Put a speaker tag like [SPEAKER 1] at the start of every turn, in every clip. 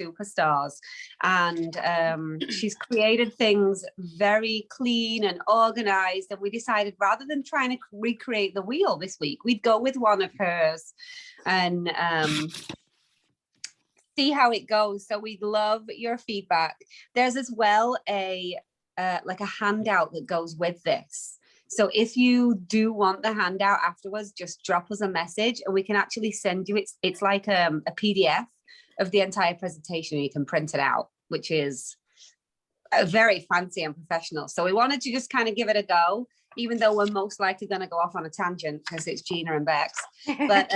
[SPEAKER 1] superstars, and she's created things very clean and organized, and we decided rather than trying to recreate the wheel this week, we'd go with one of hers and see how it goes. So we'd love your feedback. There's as well a like a handout that goes with this. So if you do want the handout afterwards, just drop us a message and we can actually send you, it's like a PDF of the entire presentation. You can print it out, which is very fancy and professional. So we wanted to just kind of give it a go, even though we're most likely going to go off on a tangent because it's Gina and Bex. But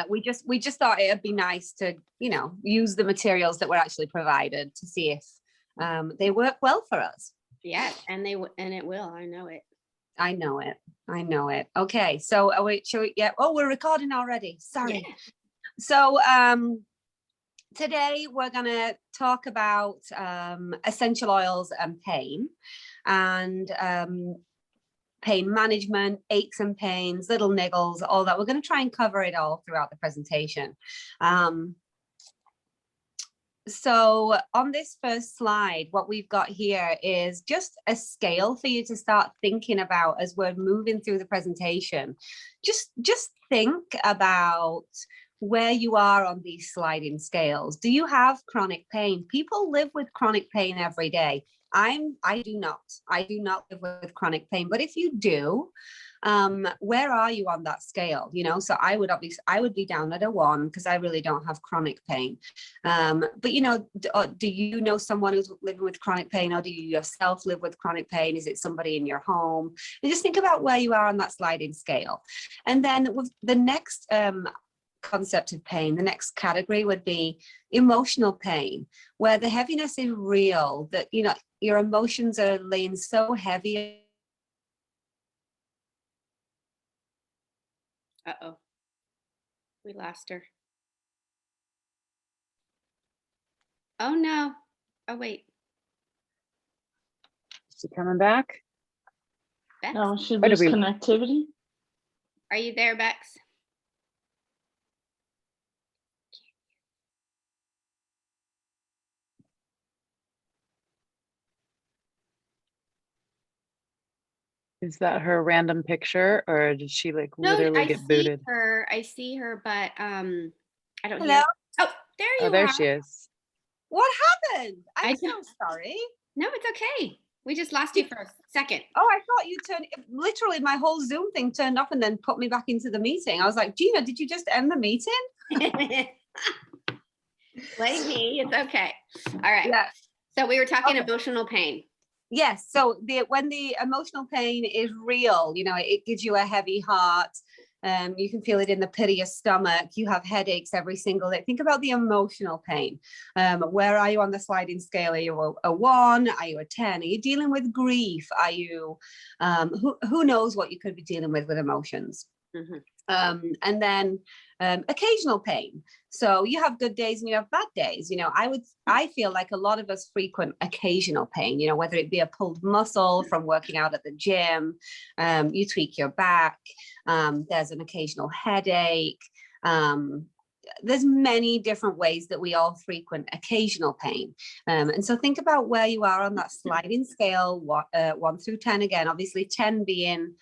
[SPEAKER 1] we just thought it'd be nice to, you know, use the materials that were actually provided to see if they work well for us.
[SPEAKER 2] Yeah, and it will. I know it.
[SPEAKER 1] I know it. Okay, so wait, shall we? Yeah. Oh, we're recording already. Sorry. Yeah. So today we're gonna talk about essential oils and pain, and pain management, aches and pains, little niggles, all that. We're going to try and cover it all throughout the presentation. So on this first slide, what we've got here is just a scale for you to start thinking about as we're moving through the presentation. Just think about where you are on these sliding scales. Do you have chronic pain? People live with chronic pain every day. I do not live with chronic pain, but if you do, where are you on that scale? You know, so I would be down at a 1 because I really don't have chronic pain. But you know, do you know someone who's living with chronic pain, or do you yourself live with chronic pain? Is it somebody in your home? And just think about where you are on that sliding scale. And then with the next concept of pain, the next category would be emotional pain, where the heaviness is real, that, you know, your emotions are laying so heavy.
[SPEAKER 2] Uh-oh, we lost her. Oh no. Oh wait.
[SPEAKER 3] Is she coming back?
[SPEAKER 2] Bex?
[SPEAKER 4] No, should lose connectivity.
[SPEAKER 2] Are you there, Bex?
[SPEAKER 3] Is that her random picture, or did she like literally get booted?
[SPEAKER 2] I see her, but I don't
[SPEAKER 1] Hello?
[SPEAKER 2] hear. Oh, there you are.
[SPEAKER 3] Oh, there she is.
[SPEAKER 1] What happened? I'm so sorry.
[SPEAKER 2] No, it's okay. We just lost you for a second.
[SPEAKER 1] Oh, I thought you turned, literally my whole Zoom thing turned off and then put me back into the meeting. I was like, Gina, did you just end the meeting?
[SPEAKER 2] Blame me, it's okay. All right.
[SPEAKER 1] Yeah.
[SPEAKER 2] So we were talking emotional pain.
[SPEAKER 1] Yes. So when the emotional pain is real, you know, it gives you a heavy heart. You can feel it in the pit of your stomach. You have headaches every single day. Think about the emotional pain. Where are you on the sliding scale? Are you a 1? Are you a 10? Are you dealing with grief? Are you, who knows what you could be dealing with emotions? Mm-hmm. And then occasional pain. So you have good days and you have bad days. You know, I feel like a lot of us frequent occasional pain, you know, whether it be a pulled muscle from working out at the gym, you tweak your back, there's an occasional headache. There's many different ways that we all frequent occasional pain. And so think about where you are on that sliding scale, 1 through 10 again, obviously 10 being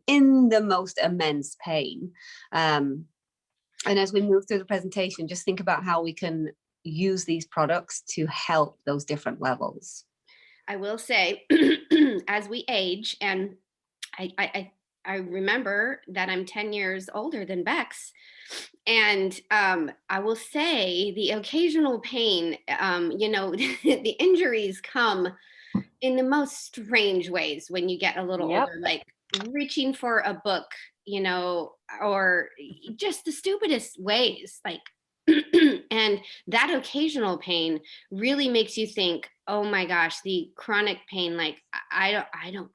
[SPEAKER 1] in the most immense pain. And as we move through the presentation, just think about how we can use these products to help those different levels.
[SPEAKER 2] I will say, as we age, and I remember that I'm 10 years older than Bex, and I will say the occasional pain, you know, the injuries come in the most strange ways when you get a little older, like reaching for a book, you know, or just the stupidest ways, like, and that occasional pain really makes you think, oh my gosh, the chronic pain, like, I don't,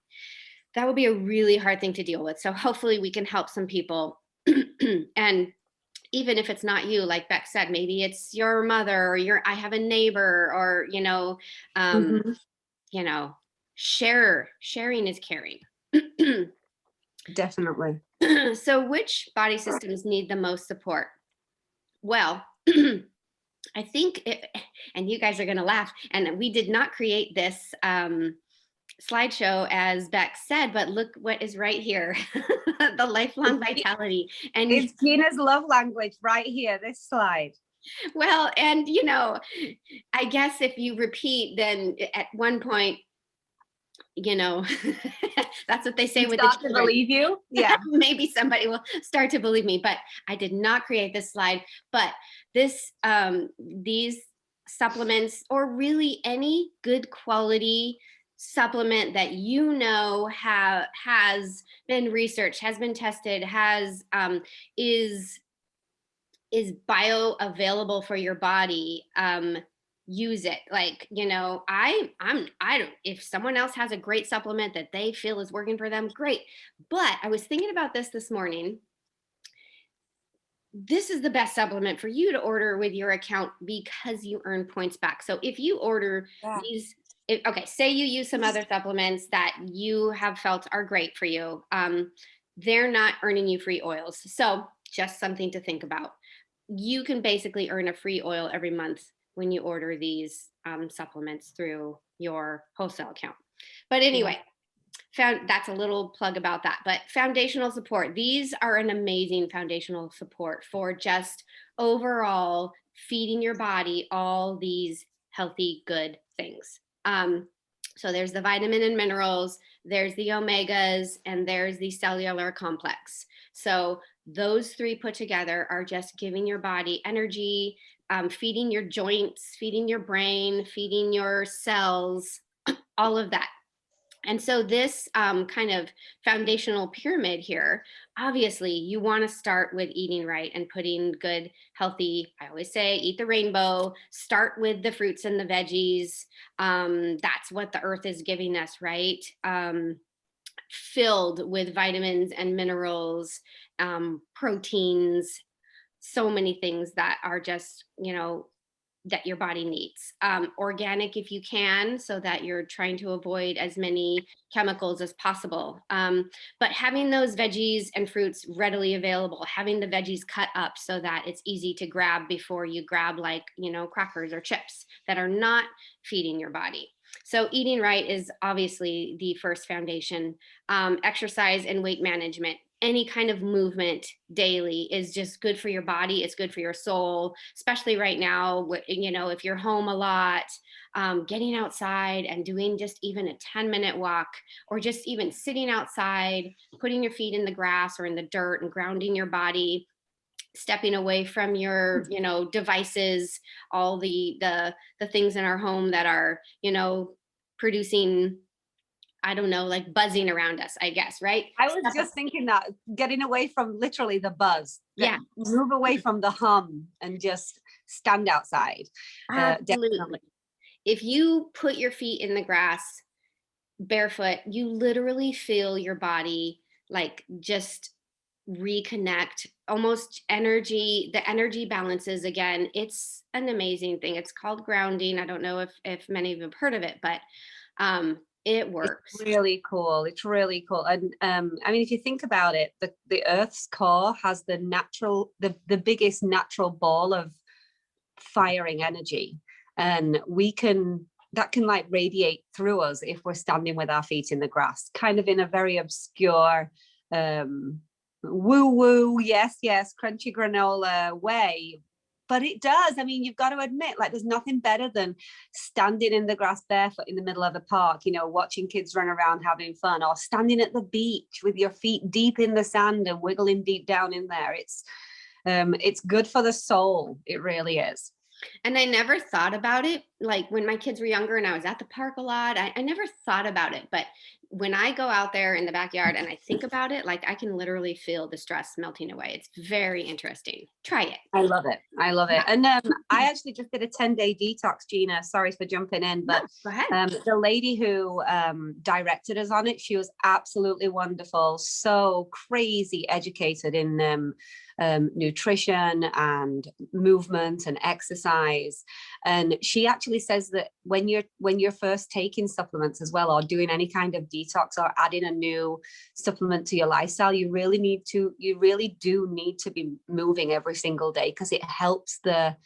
[SPEAKER 2] that would be a really hard thing to deal with. So hopefully we can help some people. And even if it's not you, like Beck said, maybe it's your mother or I have a neighbor, or, you know, you know, sharing is caring.
[SPEAKER 1] Definitely.
[SPEAKER 2] So which body systems need the most support? Well, I think, and you guys are going to laugh, and we did not create this slideshow as Beck said, but look what is right here, the lifelong vitality. And
[SPEAKER 1] it's Gina's love language right here, this slide.
[SPEAKER 2] Well, and you know, I guess if you repeat, then at one point, you know, that's what they say with the children.
[SPEAKER 1] To believe you. Yeah.
[SPEAKER 2] Maybe somebody will start to believe me, but I did not create this slide. But this, these supplements, or really any good quality supplement that you know has been researched, has been tested, has is bioavailable for your body, use it. Like, you know, I don't, if someone else has a great supplement that they feel is working for them, great. But I was thinking about this morning. This is the best supplement for you to order with your account because you earn points back. So if you order these, okay, say you use some other supplements that you have felt are great for you, they're not earning you free oils. So just something to think about. You can basically earn a free oil every month when you order these supplements through your wholesale account. But anyway, that's a little plug about that. But foundational support, these are an amazing foundational support for just overall feeding your body all these healthy, good things. So there's the vitamin and minerals, there's the omegas, and there's the cellular complex. So those three put together are just giving your body energy, feeding your joints, feeding your brain, feeding your cells, all of that. And so this kind of foundational pyramid here, obviously you want to start with eating right and putting good, healthy, I always say, eat the rainbow, start with the fruits and the veggies. That's what the earth is giving us, right? Filled with vitamins and minerals, proteins, so many things that are just, you know, that your body needs. Organic if you can, so that you're trying to avoid as many chemicals as possible. But having those veggies and fruits readily available, having the veggies cut up so that it's easy to grab before you grab, like, you know, crackers or chips that are not feeding your body. So eating right is obviously the first foundation. Exercise and weight management. Any kind of movement daily is just good for your body. It's good for your soul, especially right now, you know, if you're home a lot, getting outside and doing just even a 10-minute walk, or just even sitting outside, putting your feet in the grass or in the dirt and grounding your body, stepping away from your, you know, devices, all the things in our home that are, you know, producing, I don't know, like buzzing around us, I guess, right?
[SPEAKER 1] I was just thinking that, getting away from literally the buzz.
[SPEAKER 2] Yeah.
[SPEAKER 1] Move away from the hum and just stand outside.
[SPEAKER 2] Absolutely. If you put your feet in the grass barefoot, you literally feel your body like just reconnect, almost energy, the energy balances again. It's an amazing thing. It's called grounding. I don't know if many of you have heard of it, but it works.
[SPEAKER 1] It's really cool. It's really cool. And I mean, if you think about it, the Earth's core has the biggest natural ball of firing energy, and that can like radiate through us if we're standing with our feet in the grass, kind of in a very obscure woo-woo, yes, crunchy granola way. But it does. I mean, you've got to admit, like, there's nothing better than standing in the grass barefoot in the middle of the park, you know, watching kids run around having fun, or standing at the beach with your feet deep in the sand and wiggling deep down in there. It's good for the soul. It really is.
[SPEAKER 2] And I never thought about it. Like when my kids were younger and I was at the park a lot, I never thought about it. But when I go out there in the backyard and I think about it, like I can literally feel the stress melting away. It's very interesting. Try it.
[SPEAKER 1] I love it. And I actually just did a 10-day detox, Gina. Sorry for jumping in, but
[SPEAKER 2] go ahead.
[SPEAKER 1] The lady who directed us on it, she was absolutely wonderful. So crazy educated in nutrition and movement and exercise. And she actually says that when you're first taking supplements as well, or doing any kind of detox or adding a new supplement to your lifestyle, you really do need to be moving every single day, because it helps the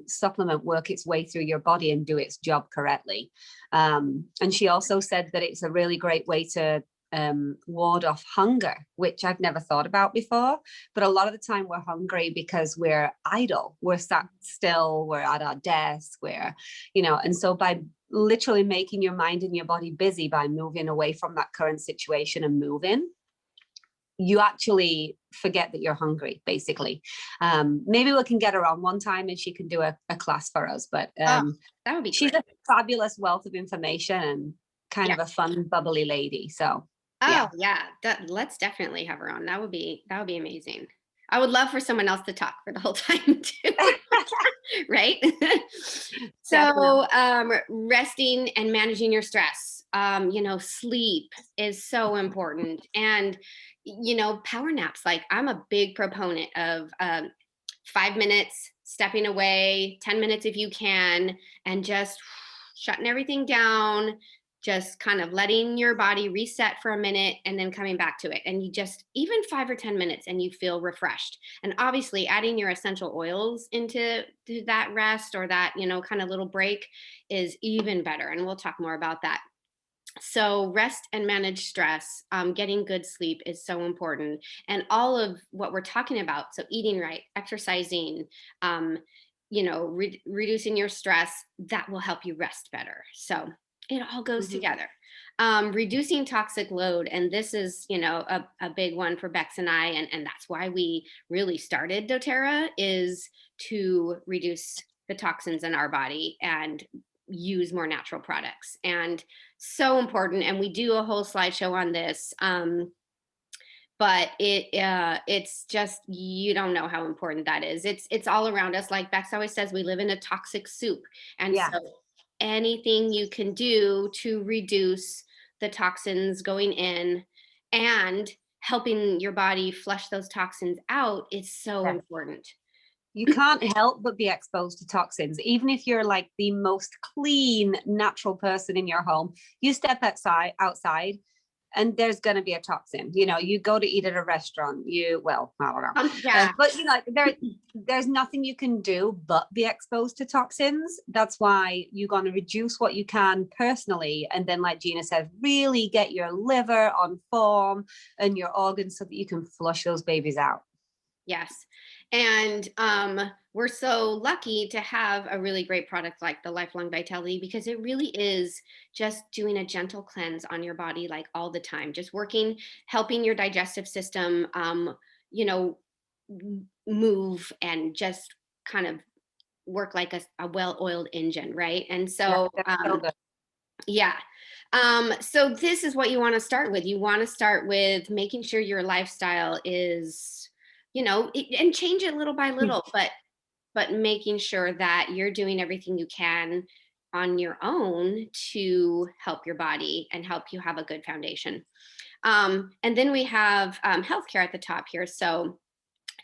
[SPEAKER 1] supplement work its way through your body and do its job correctly. And she also said that it's a really great way to ward off hunger, which I've never thought about before. But a lot of the time we're hungry because we're idle, we're sat still, we're at our desk, and so by literally making your mind and your body busy by moving away from that current situation and moving, you actually forget that you're hungry, basically. Maybe we can get her on one time and she can do a class for us, but
[SPEAKER 2] that would be
[SPEAKER 1] she's
[SPEAKER 2] great.
[SPEAKER 1] a fabulous wealth of information and kind of a fun, bubbly lady. So
[SPEAKER 2] let's definitely have her on. That would be amazing. I would love for someone else to talk for the whole time too. Right? So resting and managing your stress, sleep is so important. And power naps, like I'm a big proponent of 5 minutes stepping away, 10 minutes if you can, and just shutting everything down, just kind of letting your body reset for a minute and then coming back to it. And you just, even 5 or 10 minutes and you feel refreshed. And obviously adding your essential oils into that rest or that, kind of little break is even better. And we'll talk more about that. So rest and manage stress, getting good sleep is so important. And all of what we're talking about, so eating right, exercising, reducing your stress, that will help you rest better. So it all goes together. Reducing toxic load. And this is, a big one for Bex and I, and that's why we really started doTERRA, is to reduce the toxins in our body and use more natural products. And so important. And we do a whole slideshow on this. But it's just, you don't know how important that is. It's all around us. Like Bex always says, we live in a toxic soup. And so anything you can do to reduce the toxins going in and helping your body flush those toxins out is so important.
[SPEAKER 1] You can't help but be exposed to toxins. Even if you're like the most clean, natural person in your home, you step outside and there's going to be a toxin. You go to eat at a restaurant, I don't know. But there's nothing you can do but be exposed to toxins. That's why you're going to reduce what you can personally. And then, like Gina said, really get your liver on form and your organs so that you can flush those babies out.
[SPEAKER 2] Yes. And we're so lucky to have a really great product like the Lifelong Vitality, because it really is just doing a gentle cleanse on your body, like all the time, just helping your digestive system, move and just kind of work like a well-oiled engine. Right. And so, so this is what you want to start with. You want to start with making sure your lifestyle is, and change it little by little, but making sure that you're doing everything you can on your own to help your body and help you have a good foundation. And then we have healthcare at the top here. So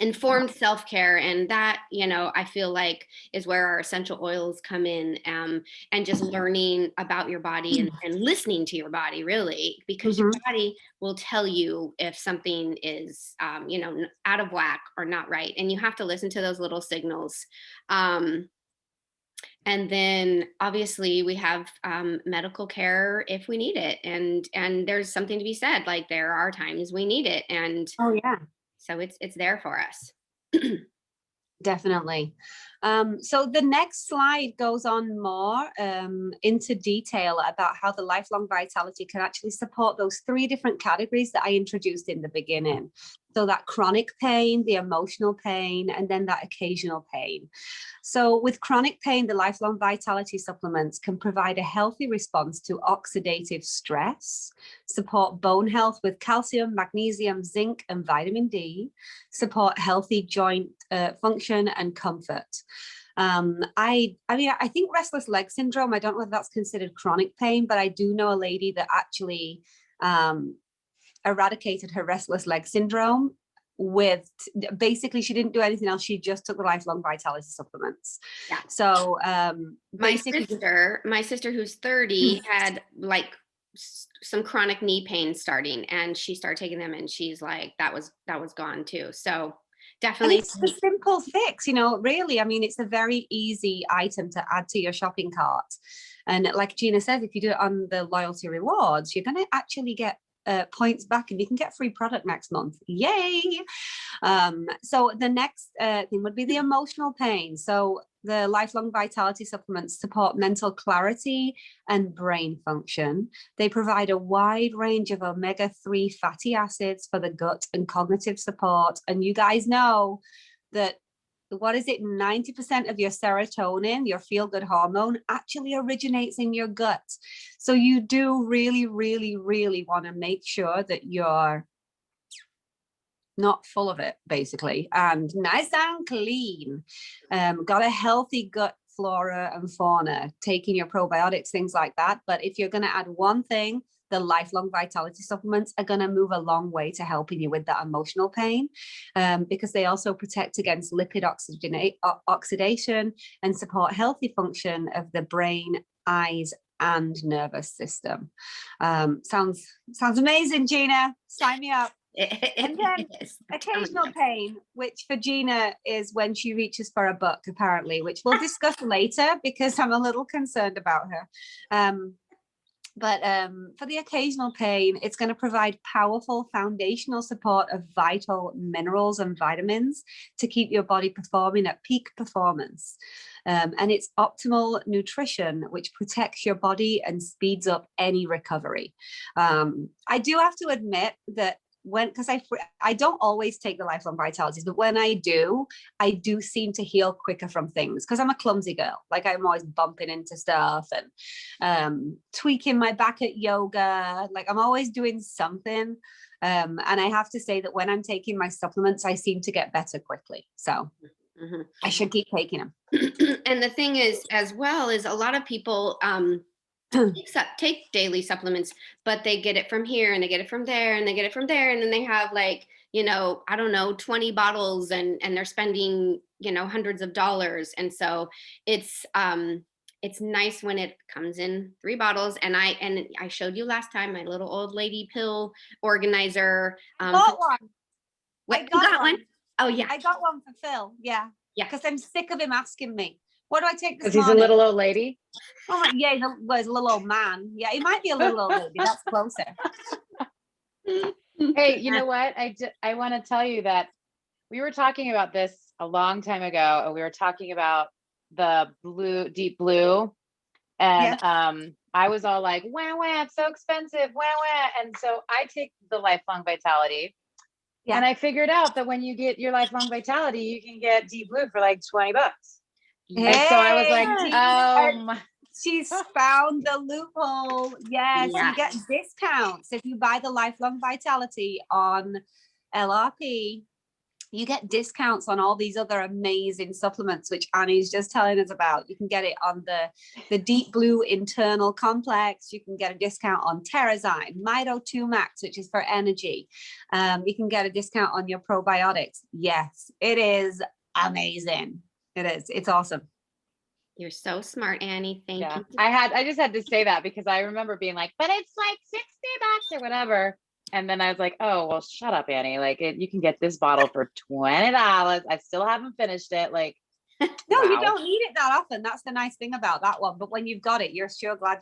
[SPEAKER 2] informed self-care, and that, I feel like is where our essential oils come in, and just learning about your body and listening to your body, really, because your body will tell you if something is, out of whack or not right. And you have to listen to those little signals. And then obviously we have medical care if we need it. And there's something to be said, like there are times we need it. And so it's there for us.
[SPEAKER 1] Definitely. So the next slide goes on more into detail about how the Lifelong Vitality can actually support those 3 different categories that I introduced in the beginning. So that chronic pain, the emotional pain, and then that occasional pain. So with chronic pain, the Lifelong Vitality supplements can provide a healthy response to oxidative stress, support bone health with calcium, magnesium, zinc, and vitamin D, support healthy joint function and comfort. I think restless leg syndrome, I don't know if that's considered chronic pain, but I do know a lady that actually eradicated her restless leg syndrome with basically she didn't do anything else. She just took the Lifelong Vitality supplements.
[SPEAKER 2] Yeah.
[SPEAKER 1] So
[SPEAKER 2] my sister who's 30 had like some chronic knee pain starting, and she started taking them, and she's like, that was gone too. So definitely,
[SPEAKER 1] and it's a simple fix, really. I mean, it's a very easy item to add to your shopping cart. And like Gina says, if you do it on the loyalty rewards, you're going to actually get points back, and you can get free product next month. Yay! So the next thing would be the emotional pain. So the Lifelong Vitality supplements support mental clarity and brain function. They provide a wide range of omega-3 fatty acids for the gut and cognitive support. And you guys know that, what is it, 90% of your serotonin, your feel-good hormone, actually originates in your gut. So you do really, really, really want to make sure that you're not full of it, basically, and nice and clean. Got a healthy gut flora and fauna, taking your probiotics, things like that. But if you're going to add one thing, the Lifelong Vitality supplements are going to move a long way to helping you with that emotional pain, because they also protect against lipid oxidation and support healthy function of the brain, eyes, and nervous system. Sounds amazing, Gina. Sign me up. And then occasional pain, which for Gina is when she reaches for a book, apparently, which we'll discuss later because I'm a little concerned about her. But for the occasional pain, it's going to provide powerful foundational support of vital minerals and vitamins to keep your body performing at peak performance. And it's optimal nutrition, which protects your body and speeds up any recovery. I do have to admit that because I don't always take the Lifelong Vitalities, but when I do seem to heal quicker from things, because I'm a clumsy girl. Like, I'm always bumping into stuff and tweaking my back at yoga. Like, I'm always doing something. And I have to say that when I'm taking my supplements, I seem to get better quickly. So I should keep taking them.
[SPEAKER 2] And the thing is, as well, is a lot of people take daily supplements, but they get it from here and they get it from there and they get it from there, and then they have, like, I don't know, 20 bottles, and they're spending hundreds of dollars. And so it's nice when it comes in 3 bottles. And I showed you last time my little old lady pill organizer.
[SPEAKER 1] Got one.
[SPEAKER 2] What, you got one? Oh yeah,
[SPEAKER 1] I got one for Phil. Yeah, because I'm sick of him asking me, what do I take this
[SPEAKER 3] morning? Because he's a little old lady.
[SPEAKER 1] Oh yeah, he's a little old man. Yeah, he might be a little old lady. That's closer.
[SPEAKER 3] Hey, you know what? I want to tell you that we were talking about this a long time ago, and we were talking about the deep blue, and I was all like, wah, wah, it's so expensive, wah, wah. And so I take the Lifelong Vitality. Yeah. And I figured out that when you get your Lifelong Vitality, you can get Deep Blue for like $20. Hey, and so I was like,
[SPEAKER 1] she's found the loophole. Yes, you get discounts if you buy the Lifelong Vitality on LRP. You get discounts on all these other amazing supplements, which Annie's just telling us about. You can get it on the Deep Blue Internal Complex. You can get a discount on Terrazyme, Mido 2 Max, which is for energy. You can get a discount on your probiotics. Yes, it is amazing. It is. It's awesome.
[SPEAKER 2] You're so smart, Annie. Thank you.
[SPEAKER 3] I just had to say that because I remember being like, but it's like $60 or whatever. And then I was like, oh, well, shut up, Annie. Like, you can get this bottle for $20. I still haven't finished it. Like,
[SPEAKER 1] no, wow. You don't need it that often. That's the nice thing about that one. But when you've got it, you're sure glad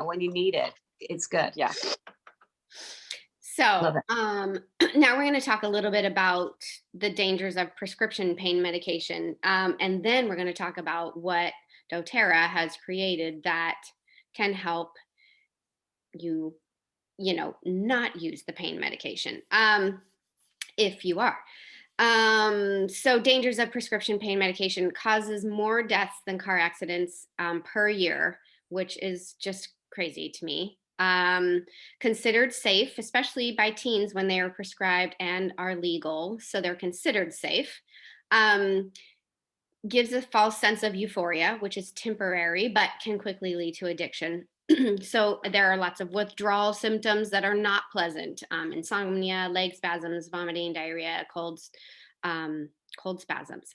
[SPEAKER 1] when you need it, it's good.
[SPEAKER 3] Yeah.
[SPEAKER 2] So now we're going to talk a little bit about the dangers of prescription pain medication. And then we're going to talk about what doTERRA has created that can help you not use the pain medication, if you are. So dangers of prescription pain medication: causes more deaths than car accidents per year, which is just crazy to me. Considered safe, especially by teens when they are prescribed and are legal, so they're considered safe. Gives a false sense of euphoria, which is temporary, but can quickly lead to addiction. So there are lots of withdrawal symptoms that are not pleasant. Insomnia, leg spasms, vomiting, diarrhea, cold spasms,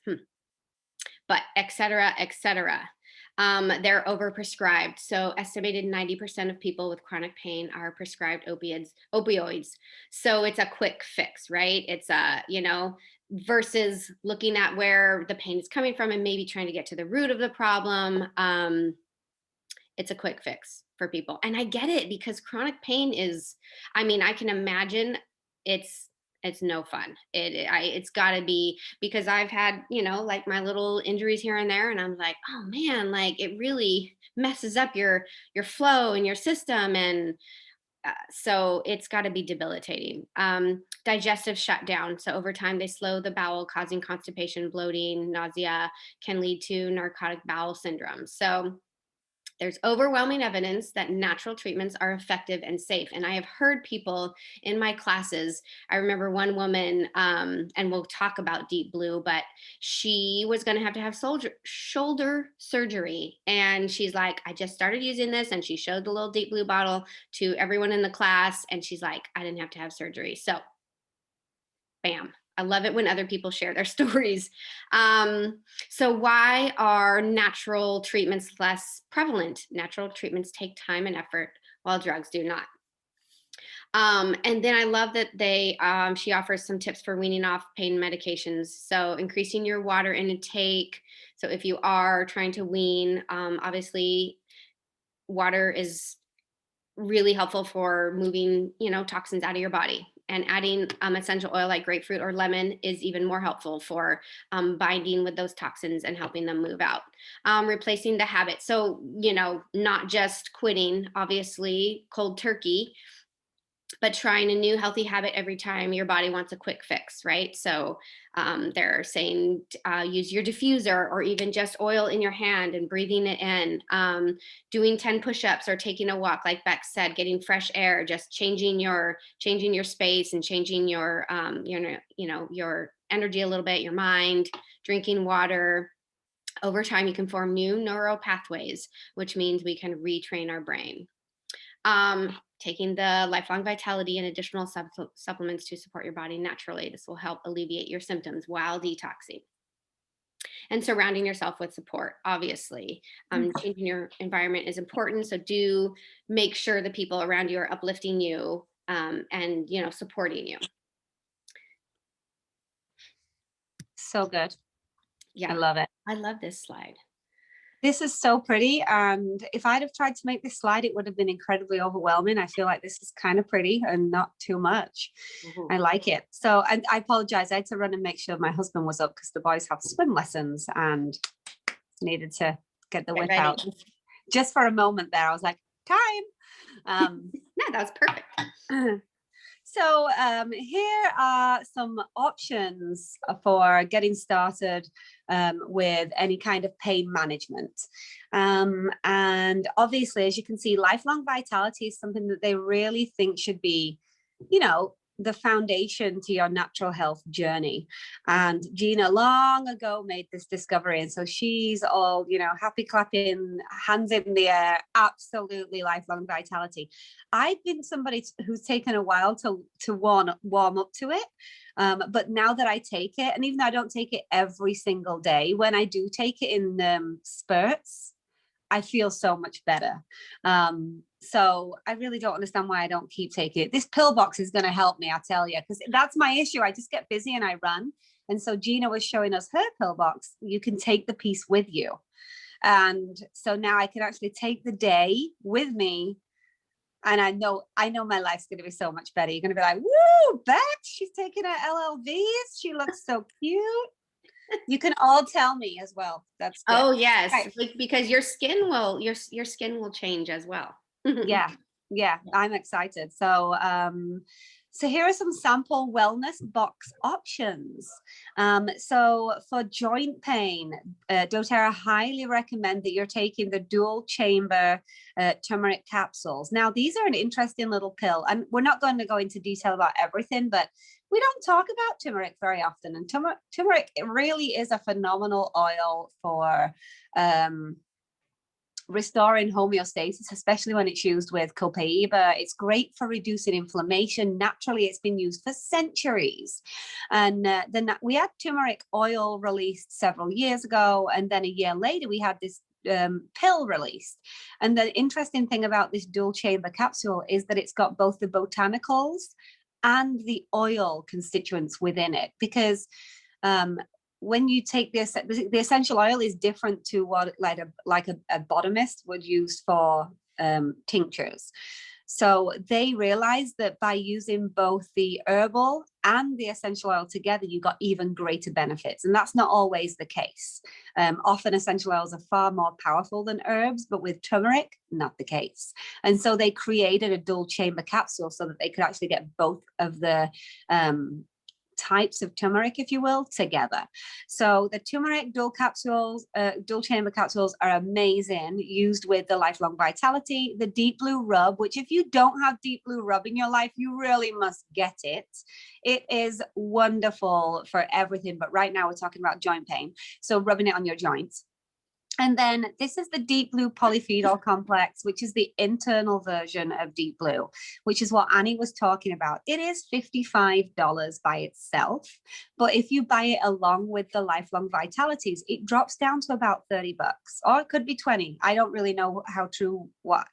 [SPEAKER 2] but et cetera, et cetera. They're overprescribed. So estimated 90% of people with chronic pain are prescribed opioids. So it's a quick fix, right? It's versus looking at where the pain is coming from and maybe trying to get to the root of the problem. It's a quick fix for people. And I get it, because chronic pain is, I mean, I can imagine it's no fun. It's got to be, because I've had, like my little injuries here and there, and I'm like, oh man, like it really messes up your flow and your system. And so it's got to be debilitating. Digestive shutdown. So over time, they slow the bowel, causing constipation, bloating, nausea, can lead to narcotic bowel syndrome. So there's overwhelming evidence that natural treatments are effective and safe. And I have heard people in my classes, I remember one woman, and we'll talk about Deep Blue, but she was going to have shoulder surgery. And she's like, I just started using this. And she showed the little Deep Blue bottle to everyone in the class. And she's like, I didn't have to have surgery. So bam. I love it when other people share their stories. So why are natural treatments less prevalent? Natural treatments take time and effort, while drugs do not. And then I love that she offers some tips for weaning off pain medications. So increasing your water intake. So if you are trying to wean, obviously water is really helpful for moving, toxins out of your body. And adding essential oil like grapefruit or lemon is even more helpful for binding with those toxins and helping them move out. Replacing the habit. So, not just quitting, obviously, cold turkey, but trying a new healthy habit every time your body wants a quick fix, right? So they're saying use your diffuser, or even just oil in your hand and breathing it in, doing 10 push-ups or taking a walk, like Bex said, getting fresh air, just changing your space and changing your energy a little bit, your mind, drinking water. Over time, you can form new neural pathways, which means we can retrain our brain. Taking the Lifelong Vitality and additional supplements to support your body naturally. This will help alleviate your symptoms while detoxing. And surrounding yourself with support, obviously. Changing your environment is important. So do make sure the people around you are uplifting you and supporting you.
[SPEAKER 1] So good.
[SPEAKER 2] Yeah,
[SPEAKER 1] I love it.
[SPEAKER 2] I love this slide.
[SPEAKER 1] This is so pretty. And if I'd have tried to make this slide, it would have been incredibly overwhelming. I feel like this is kind of pretty and not too much. Mm-hmm. I like it. So, and I apologize. I had to run and make sure my husband was up because the boys have swim lessons and needed to get the whip out. Just for a moment there, I was like, time.
[SPEAKER 2] No, that was perfect.
[SPEAKER 1] So here are some options for getting started with any kind of pain management. And obviously, as you can see, Lifelong Vitality is something that they really think should be, the foundation to your natural health journey. And Gina long ago made this discovery. And so she's all, happy clapping, hands in the air, absolutely Lifelong Vitality. I've been somebody who's taken a while to warm up to it. But now that I take it, and even though I don't take it every single day, when I do take it in spurts, I feel so much better. So I really don't understand why I don't keep taking it. This pill box is going to help me, I tell you, because that's my issue. I just get busy and I run. And so Gina was showing us her pill box. You can take the piece with you. And so now I can actually take the day with me. And I know my life's going to be so much better. You're going to be like, woo, Bex, she's taking her LLVs. She looks so cute. You can all tell me as well. That's good.
[SPEAKER 2] Oh yes, right. Because your skin will change as well.
[SPEAKER 1] Yeah, I'm excited. So so here are some sample wellness box options. So for joint pain, doTERRA highly recommend that you're taking the dual chamber turmeric capsules. Now, these are an interesting little pill, and we're not going to go into detail about everything, but we don't talk about turmeric very often. And turmeric, it really is a phenomenal oil for restoring homeostasis, especially when it's used with copaiba. It's great for reducing inflammation. Naturally, it's been used for centuries. And then we had turmeric oil released several years ago, and then a year later we had this pill released. And the interesting thing about this dual chamber capsule is that it's got both the botanicals and the oil constituents within it, because when you take this, the essential oil is different to what like a botanist would use for tinctures. So they realized that by using both the herbal and the essential oil together, you got even greater benefits. And that's not always the case. Often essential oils are far more powerful than herbs, but with turmeric, not the case. And so they created a dual chamber capsule so that they could actually get both of the types of turmeric, if you will, together. So the turmeric dual chamber capsules are amazing, used with the Lifelong Vitality, the Deep Blue Rub, which if you don't have Deep Blue Rub in your life, you really must get it. It is wonderful for everything, but right now we're talking about joint pain. So rubbing it on your joints. And then this is the Deep Blue Polyphenol Complex, which is the internal version of Deep Blue, which is what Annie was talking about. It is $55 by itself, but if you buy it along with the Lifelong Vitalities, it drops down to about $30, or it could be 20. I don't really know how true what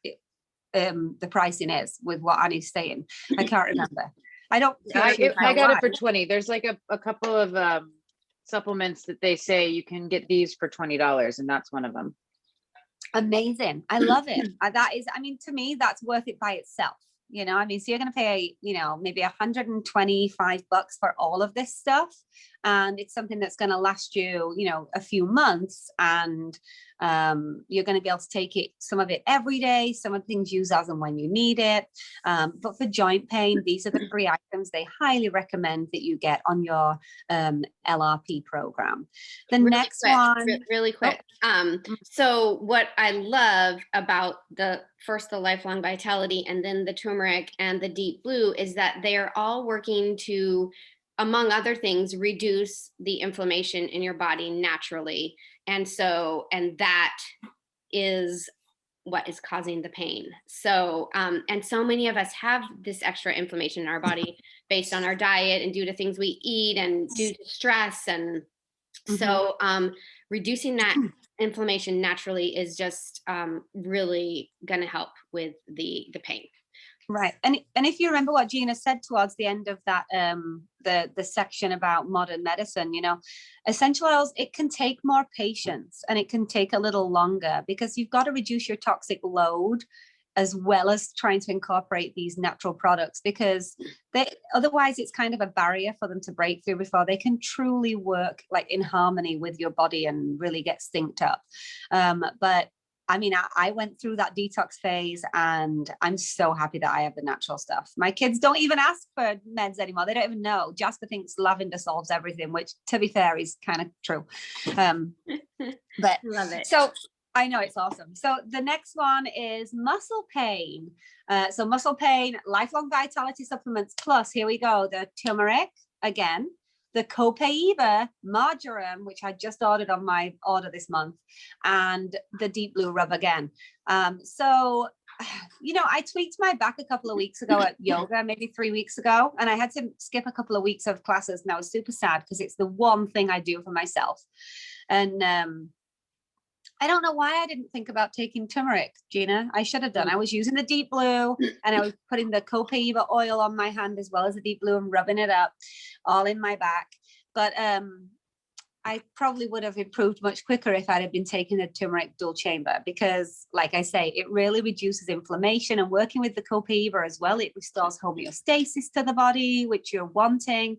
[SPEAKER 1] the pricing is with what Annie's saying. I can't remember. I got
[SPEAKER 3] it for 20. There's like a couple of supplements that they say you can get these for $20, and that's one of them.
[SPEAKER 1] Amazing. I love it. That is, I mean, to me, that's worth it by itself. You know, I mean, so you're going to pay, you know, maybe $125 for all of this stuff. And it's something that's going to last you, you know, a few months, and you're going to be able to take some of it every day. Some of the things use as and when you need it. But for joint pain, these are the 3 items they highly recommend that you get on your LRP program. The next one,
[SPEAKER 2] really quick. So what I love about the Lifelong Vitality and then the turmeric and the Deep Blue is that they are all working to, among other things, reduce the inflammation in your body naturally. And that is what is causing the pain. So, and so many of us have this extra inflammation in our body based on our diet and due to things we eat and due to stress. And so reducing that inflammation naturally is just really going to help with the pain.
[SPEAKER 1] Right. And if you remember what Gina said towards the end of that, the section about modern medicine, you know, essential oils, it can take more patience and it can take a little longer, because you've got to reduce your toxic load as well as trying to incorporate these natural products, because otherwise it's kind of a barrier for them to break through before they can truly work like in harmony with your body and really get synced up. But I mean, I went through that detox phase, and I'm so happy that I have the natural stuff. My kids don't even ask for meds anymore. They don't even know. Jasper thinks lavender solves everything, which, to be fair, is kind of true. But
[SPEAKER 2] love it.
[SPEAKER 1] So I know, it's awesome. So the next one is muscle pain. So muscle pain, Lifelong Vitality supplements plus, here we go, the turmeric again, the copaiba marjoram, which I just ordered on my order this month, and the Deep Blue Rub again. So, you know, I tweaked my back a couple of weeks ago at yoga, maybe 3 weeks ago, and I had to skip a couple of weeks of classes, and I was super sad because it's the one thing I do for myself. And I don't know why I didn't think about taking turmeric, Gina. I should have done. I was using the Deep Blue, and I was putting the copaiba oil on my hand as well as the Deep Blue and rubbing it up all in my back. But I probably would have improved much quicker if I'd have been taking the turmeric dual chamber, because like I say, it really reduces inflammation, and working with the copaiba as well, it restores homeostasis to the body, which you're wanting.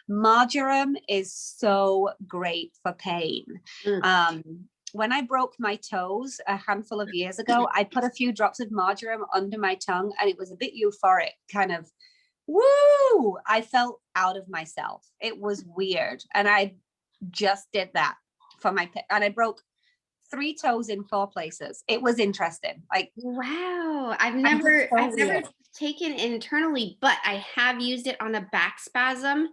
[SPEAKER 1] Marjoram is so great for pain. When I broke my toes a handful of years ago, I put a few drops of marjoram under my tongue, and it was a bit euphoric, kind of, woo! I felt out of myself. It was weird. And I just did that for and I broke 3 toes in 4 places. It was interesting. Like,
[SPEAKER 2] wow. I've never taken it internally, but I have used it on a back spasm.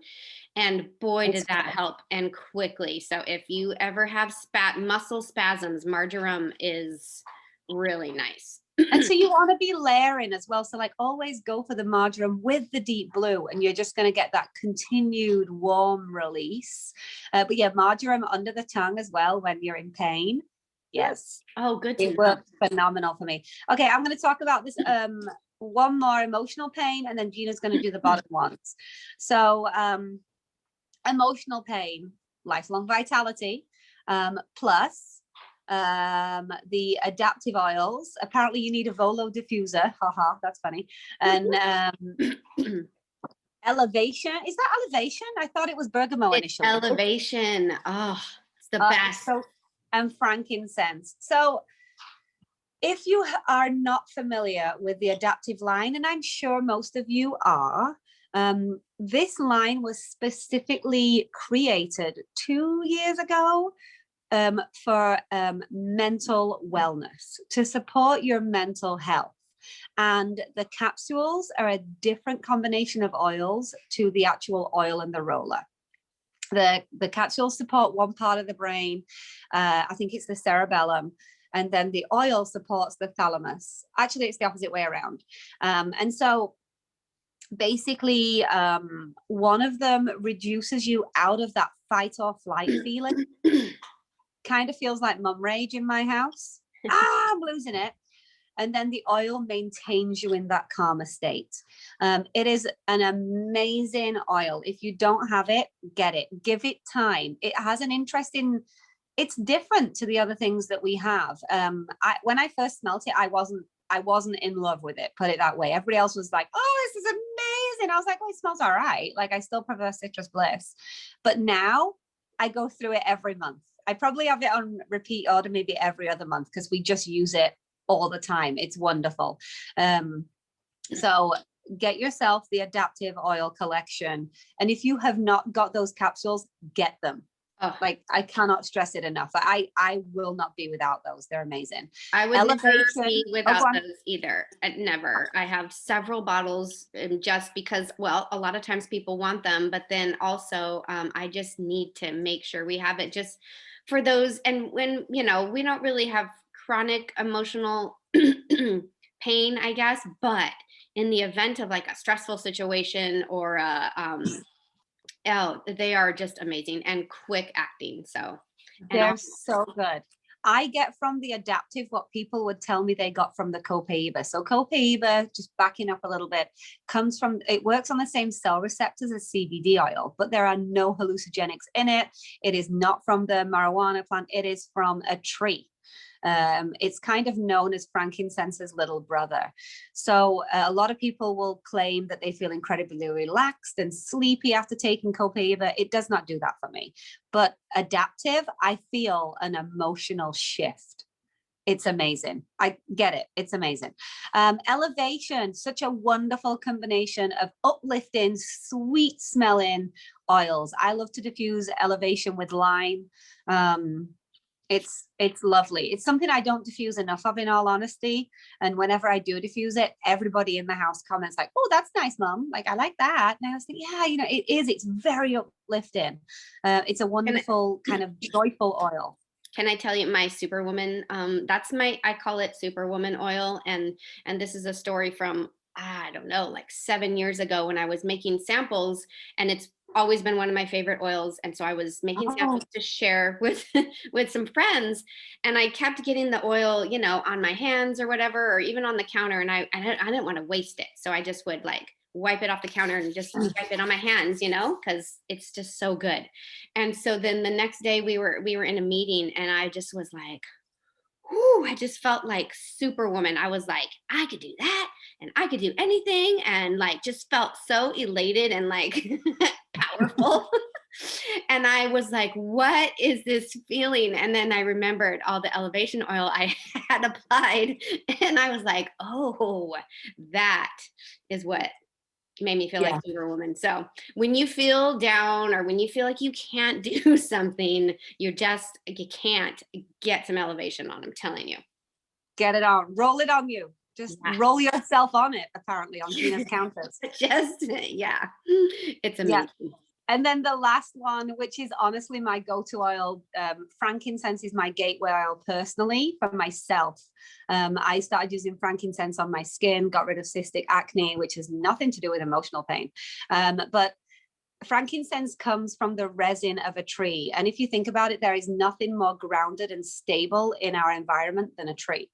[SPEAKER 2] And boy, did that help, and quickly. So if you ever have muscle spasms, marjoram is really nice.
[SPEAKER 1] And so you want to be layering as well. So like always go for the marjoram with the deep blue, and you're just going to get that continued warm release. But yeah, marjoram under the tongue as well when you're in pain. Yes.
[SPEAKER 2] Oh, good to
[SPEAKER 1] It
[SPEAKER 2] know.
[SPEAKER 1] worked phenomenal for me. Okay, I'm going to talk about this one more emotional pain, and then Gina's going to do the bottom ones. So emotional pain, lifelong vitality, plus the adaptive oils. Apparently you need a Volo diffuser. Haha, that's funny. And elevation. Is that elevation? I thought it was bergamot
[SPEAKER 2] It's
[SPEAKER 1] initially.
[SPEAKER 2] elevation. Oh, it's the best.
[SPEAKER 1] And frankincense. So if you are not familiar with the adaptive line, and I'm sure most of you are, this line was specifically created 2 years ago for mental wellness, to support your mental health. And the capsules are a different combination of oils to the actual oil in the roller. The capsules support one part of the brain. I think it's the cerebellum. And then the oil supports the thalamus. Actually, it's the opposite way around. And so basically, one of them reduces you out of that fight or flight feeling. Kind of feels like mum rage in my house. I'm losing it. And then the oil maintains you in that calmer state. It is an amazing oil. If you don't have it, get it. Give it time. It has an interesting, it's different to the other things that we have. When I first smelt it, I wasn't in love with it, put it that way. Everybody else was like, oh, this is amazing. I was like, oh, it smells all right. Like I still prefer Citrus Bliss. But now I go through it every month. I probably have it on repeat order maybe every other month because we just use it all the time. It's wonderful. So get yourself the adaptive oil collection. And if you have not got those capsules, get them. Oh, like I cannot stress it enough. I will not be without those. They're amazing.
[SPEAKER 2] I would never be without those either. Never. I have several bottles just because, well, a lot of times people want them, but then also I just need to make sure we have it just for those. And when, you know, we don't really have chronic emotional pain, I guess, but in the event of like a stressful situation or they are just amazing and quick acting. So
[SPEAKER 1] they're so good. I get from the adaptive what people would tell me they got from the Copaiba. So Copaiba, just backing up a little bit, comes from, it works on the same cell receptors as CBD oil, but there are no hallucinogenics in it. It is not from the marijuana plant. It is from a tree. It's kind of known as frankincense's little brother. So a lot of people will claim that they feel incredibly relaxed and sleepy after taking Copaiba. It does not do that for me. But adaptive, I feel an emotional shift. It's amazing. I get it. It's amazing. Elevation, such a wonderful combination of uplifting, sweet smelling oils. I love to diffuse Elevation with lime. It's lovely. It's something I don't diffuse enough of, in all honesty. And whenever I do diffuse it, everybody in the house comments like, oh, that's nice, Mom. Like, I like that. And I was thinking, yeah, you know, it is. It's very uplifting. It's a wonderful kind of joyful oil.
[SPEAKER 2] Can I tell you my Superwoman? I call it Superwoman oil. And this is a story from, I don't know, like 7 years ago when I was making samples, and it's always been one of my favorite oils. And so I was making samples to share with some friends, and I kept getting the oil, you know, on my hands or whatever, or even on the counter. And I didn't want to waste it. So I just would like wipe it off the counter and just wipe it on my hands, you know, because it's just so good. And so then the next day we were in a meeting, and I just was like, whew, I just felt like Superwoman. I was like, I could do that and I could do anything, and like just felt so elated and like powerful. And I was like, what is this feeling? And then I remembered all the Elevation oil I had applied, and I was like, oh, that is what made me feel like Superwoman. So when you feel down, or when you feel like you can't do something, you can't, get some Elevation on. I'm telling you.
[SPEAKER 1] Get it on. Roll it on you. Just roll yourself on it, apparently, on Gina's counters.
[SPEAKER 2] It's amazing.
[SPEAKER 1] And then the last one, which is honestly my go-to oil, frankincense is my gateway oil personally for myself. I started using frankincense on my skin, got rid of cystic acne, which has nothing to do with emotional pain. But frankincense comes from the resin of a tree. And if you think about it, there is nothing more grounded and stable in our environment than a tree.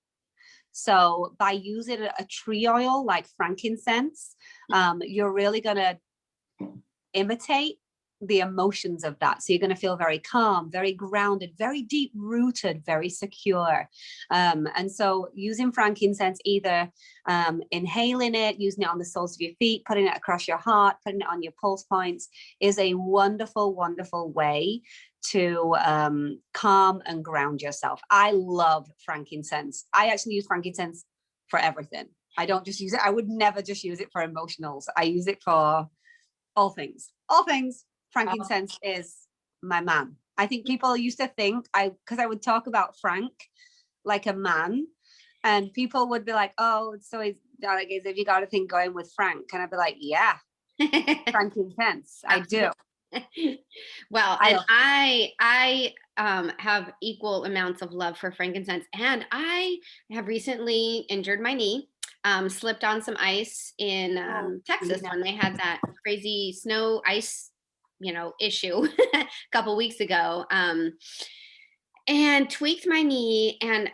[SPEAKER 1] So by using a tree oil like frankincense, you're really going to imitate the emotions of that. So you're going to feel very calm, very grounded, very deep rooted, very secure. And so using frankincense, either inhaling it, using it on the soles of your feet, putting it across your heart, putting it on your pulse points, is a wonderful, wonderful way to calm and ground yourself. I love frankincense. I actually use frankincense for everything. I don't just use it. I would never just use it for emotionals. I use it for all things. Frankincense is my man. I think people used to think because I would talk about Frank like a man, and people would be like, "Oh, so he's like, have you got a thing going with Frank?" And I'd be like, "Yeah, frankincense, I do."
[SPEAKER 2] Well, and I have equal amounts of love for frankincense, and I have recently injured my knee. Slipped on some ice in Texas when they had that crazy snow ice, issue a couple weeks ago, and tweaked my knee. And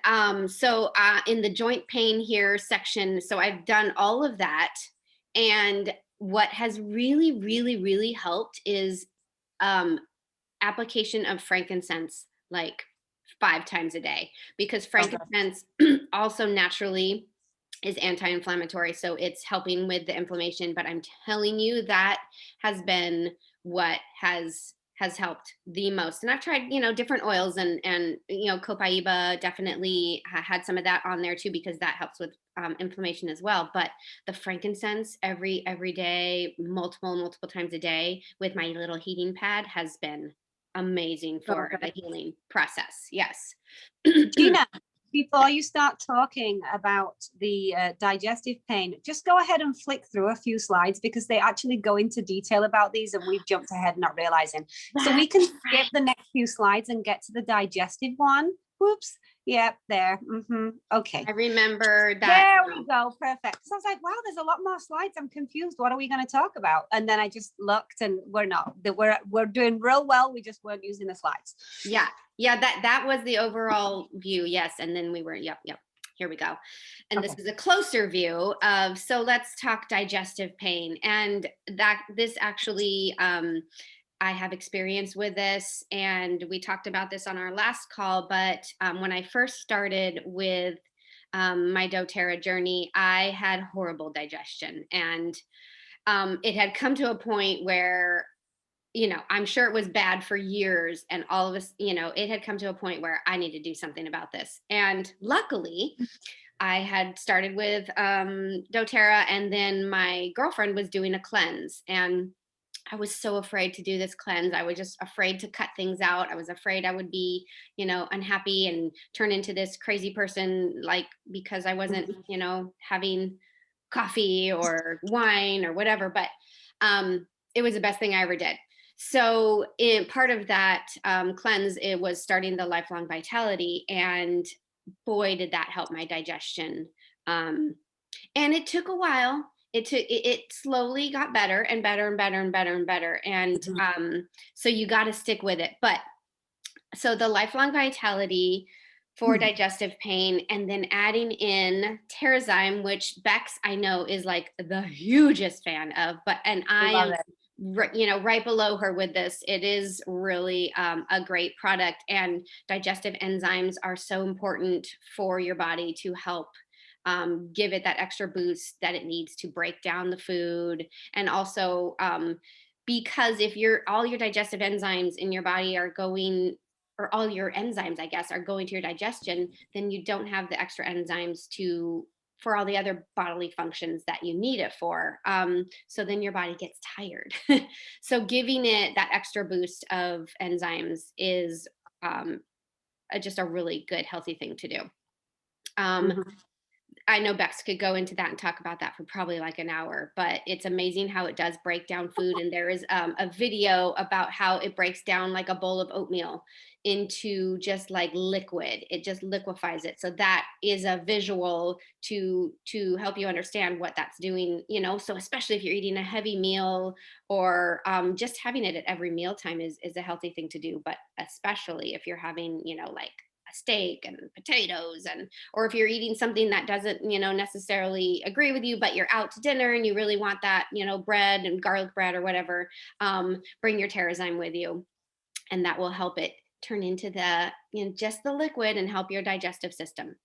[SPEAKER 2] so in the joint pain here section, so I've done all of that. And what has really, really, really helped is application of frankincense like 5 times a day, because frankincense also naturally is anti-inflammatory, so it's helping with the inflammation. But I'm telling you, that has been what has helped the most. And I've tried different oils, and copaiba definitely had some of that on there too, because that helps with inflammation as well. But the frankincense every day, multiple times a day with my little heating pad has been amazing for the healing process. Yes.
[SPEAKER 1] Gina, before you start talking about the digestive pain, just go ahead and flick through a few slides, because they actually go into detail about these, and we've jumped ahead not realizing. So we can skip the next few slides and get to the digestive one. Whoops. Yep, there. Okay.
[SPEAKER 2] I remember that.
[SPEAKER 1] There we go. Perfect. So I was like, wow, there's a lot more slides. I'm confused. What are we going to talk about? And then I just looked, and we're doing real well. We just weren't using the slides.
[SPEAKER 2] Yeah. That was the overall view. Yes. And then we were, yep. Here we go. And This is a closer view of, so let's talk digestive pain. And this actually, I have experience with this, and we talked about this on our last call. But when I first started with my doTERRA journey, I had horrible digestion, and it had come to a point where, I'm sure it was bad for years, and all of us, it had come to a point where I need to do something about this. And luckily, I had started with doTERRA, and then my girlfriend was doing a cleanse, and I was so afraid to do this cleanse. I was just afraid to cut things out. I was afraid I would be, unhappy and turn into this crazy person, because I wasn't, having coffee or wine or whatever. But it was the best thing I ever did. So in part of that cleanse, it was starting the Lifelong Vitality, and boy, did that help my digestion. And it took a while. It slowly got better and better and better and better and better. And so you got to stick with it. But so the Lifelong Vitality for digestive pain, and then adding in Terrazyme, which Bex, I know, is like the hugest fan of, and I am, right below her with this. It is really a great product, and digestive enzymes are so important for your body to help give it that extra boost that it needs to break down the food. And also because if all your digestive enzymes in your body are going, or all your enzymes, I guess, are going to your digestion, then you don't have the extra enzymes for all the other bodily functions that you need it for. So then your body gets tired. So giving it that extra boost of enzymes is just a really good, healthy thing to do. I know Bex could go into that and talk about that for probably like an hour, but it's amazing how it does break down food. And there is a video about how it breaks down like a bowl of oatmeal into just like liquid. It just liquefies it. So that is a visual to help you understand what that's doing, you know. So especially if you're eating a heavy meal, or just having it at every mealtime is a healthy thing to do. But especially if you're having, you know, like a steak and potatoes, and or if you're eating something that doesn't, you know, necessarily agree with you, but you're out to dinner and you really want that, you know, bread and garlic bread or whatever, bring your Terrazyme with you, and that will help it turn into the, you know, just the liquid and help your digestive system.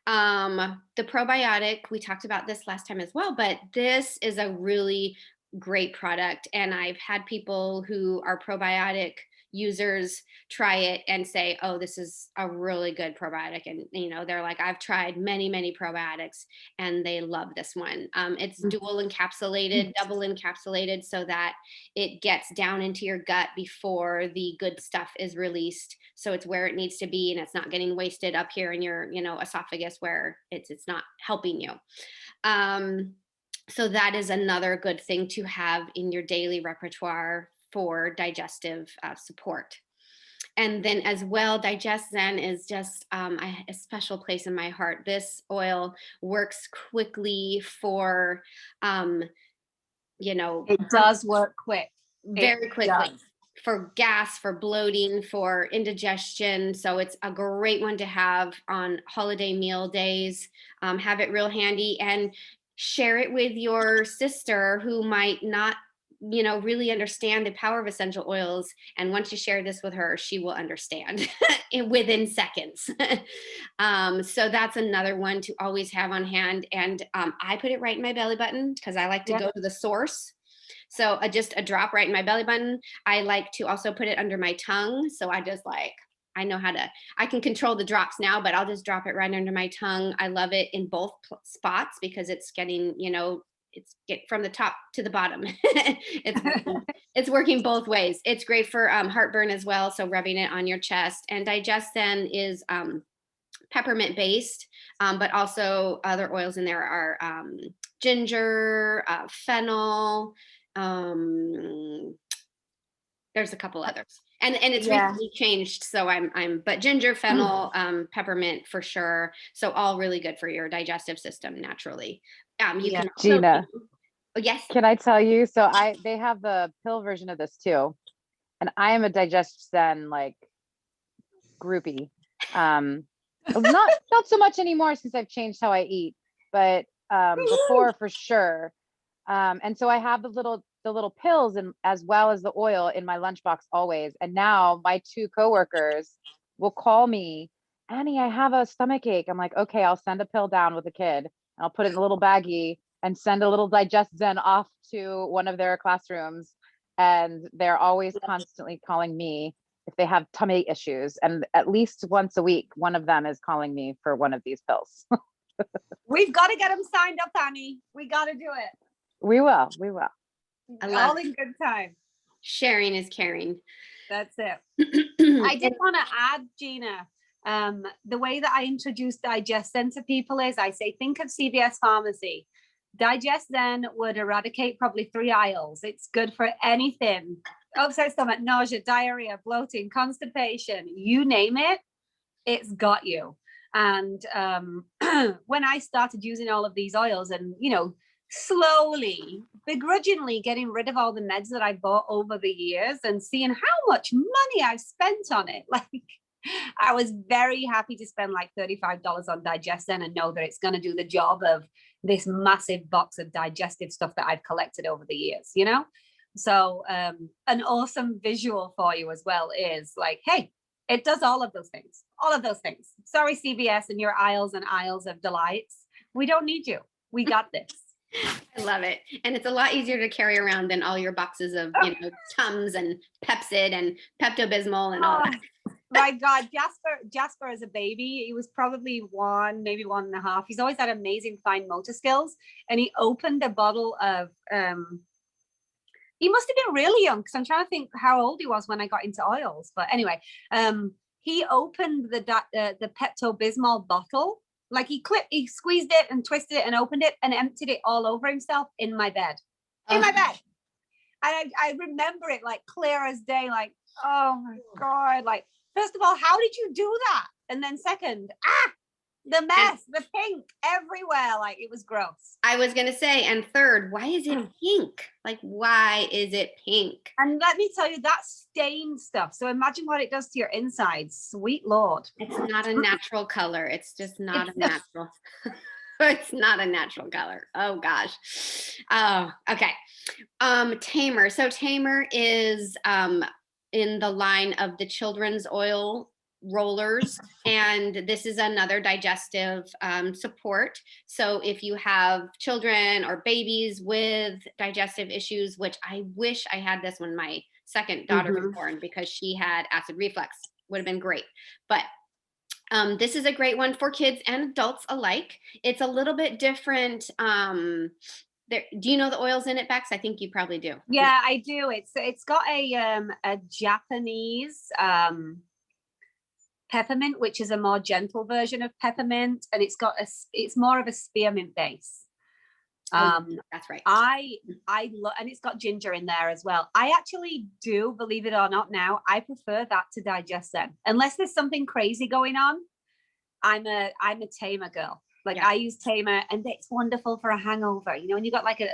[SPEAKER 2] The probiotic, we talked about this last time as well, but this is a really great product, and I've had people who are probiotic users try it and say, oh, this is a really good probiotic. And, you know, they're like, I've tried many probiotics and they love this one. It's dual encapsulated, double encapsulated, so that it gets down into your gut before the good stuff is released. So it's where it needs to be, and it's not getting wasted up here in your, you know, esophagus where it's not helping you. So that is another good thing to have in your daily repertoire for digestive support. And then as well, Digest Zen is just a special place in my heart. This oil works quickly for, you know.
[SPEAKER 1] It does work quick.
[SPEAKER 2] Very quickly. For gas, for bloating, for indigestion. So it's a great one to have on holiday meal days. Have it real handy and share it with your sister who might not, you know, really understand the power of essential oils. And once you share this with her, she will understand within seconds. So that's another one to always have on hand. And I put it right in my belly button because I like to go to the source. So just a drop right in my belly button. I like to also put it under my tongue. So I just like, I know how to, I can control the drops now, but I'll just drop it right under my tongue. I love it in both spots because it's getting, you know, it's get from the top to the bottom. It's working both ways. It's great for heartburn as well. So rubbing it on your chest. And Digest Zen is peppermint based, but also other oils in there are ginger, fennel. There's a couple others. And it's recently changed. So but ginger, fennel, peppermint for sure. So all really good for your digestive system naturally. You can also,
[SPEAKER 3] Gina.
[SPEAKER 2] Oh, yes.
[SPEAKER 3] Can I tell you? So they have the pill version of this too. And I am a Digest Zen like groupie. Not so much anymore since I've changed how I eat, but before for sure. And so I have the little pills and as well as the oil in my lunchbox always. And now my 2 coworkers will call me, Annie, I have a stomach ache. I'm like, okay, I'll send a pill down with a kid. I'll put it in a little baggie and send a little Digest Zen off to one of their classrooms. And they're always constantly calling me if they have tummy issues. And at least once a week, one of them is calling me for one of these pills.
[SPEAKER 1] We've got to get them signed up, Annie. We got to do it.
[SPEAKER 3] We will.
[SPEAKER 1] All in good time.
[SPEAKER 2] Sharing is caring.
[SPEAKER 1] That's it. I did want to add, Gina, the way that I introduce Digest Zen to people is I say, think of CVS Pharmacy. Digest Zen would eradicate probably 3 aisles. It's good for anything. Upset stomach, nausea, diarrhea, bloating, constipation, you name it, it's got you. And when I started using all of these oils and, you know, slowly, begrudgingly getting rid of all the meds that I bought over the years and seeing how much money I've spent on it, like I was very happy to spend like $35 on Digest Zen and know that it's going to do the job of this massive box of digestive stuff that I've collected over the years, you know? So an awesome visual for you as well is like, hey, it does all of those things. Sorry, CVS and your aisles and aisles of delights. We don't need you. We got this.
[SPEAKER 2] I love it. And it's a lot easier to carry around than all your boxes of, you know, Tums and Pepcid and Pepto-Bismol and all that.
[SPEAKER 1] My God, Jasper as a baby, he was probably 1, maybe 1.5. He's always had amazing fine motor skills. And he opened a bottle of, he must have been really young because I'm trying to think how old he was when I got into oils. But anyway, he opened the Pepto-Bismol bottle Like he squeezed it and twisted it and opened it and emptied it all over himself in my bed. In my bed. And I remember it like clear as day, like, oh my God. Like, first of all, how did you do that? And then second, the mess, the pink everywhere. Like, it was gross.
[SPEAKER 2] I was going to say, and third, why is it pink? Like, why is it pink?
[SPEAKER 1] And let me tell you, that's stained stuff. So imagine what it does to your insides. Sweet Lord.
[SPEAKER 2] It's not a natural color. It's just not a natural. It's not a natural color. Oh gosh. Oh, okay. Tamer. So Tamer is in the line of the children's oil rollers, and this is another digestive support. So if you have children or babies with digestive issues, which I wish I had this when my second daughter was born, because she had acid reflux, would have been great. But this is a great one for kids and adults alike. It's a little bit different. Do you know the oils in it, Bex? I think you probably do.
[SPEAKER 1] Yeah, I do. It's got a Japanese peppermint, which is a more gentle version of peppermint, and it's more of a spearmint base.
[SPEAKER 2] That's right.
[SPEAKER 1] I love, and it's got ginger in there as well. I actually do, believe it or not, now I prefer that to digest them, unless there's something crazy going on. I'm a Tamer girl. Like, I use Tamer, and it's wonderful for a hangover. You know, when you got like a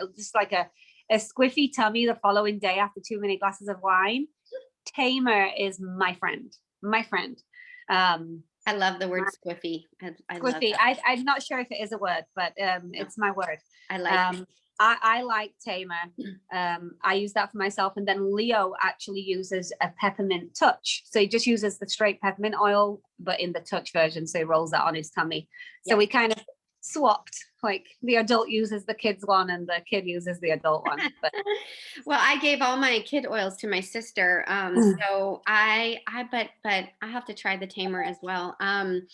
[SPEAKER 1] squiffy tummy the following day after too many glasses of wine, Tamer is my friend. My friend.
[SPEAKER 2] I love the word squiffy. I love
[SPEAKER 1] squiffy.
[SPEAKER 2] that.
[SPEAKER 1] I'm not sure if it is a word, but it's my word.
[SPEAKER 2] I like it.
[SPEAKER 1] I like Tamer. I use that for myself. And then Leo actually uses a peppermint touch. So he just uses the straight peppermint oil, but in the touch version. So he rolls that on his tummy. So we kind of swapped, like the adult uses the kids one and the kid uses the adult one. But
[SPEAKER 2] well, I gave all my kid oils to my sister. So but I have to try the Tamer as well. And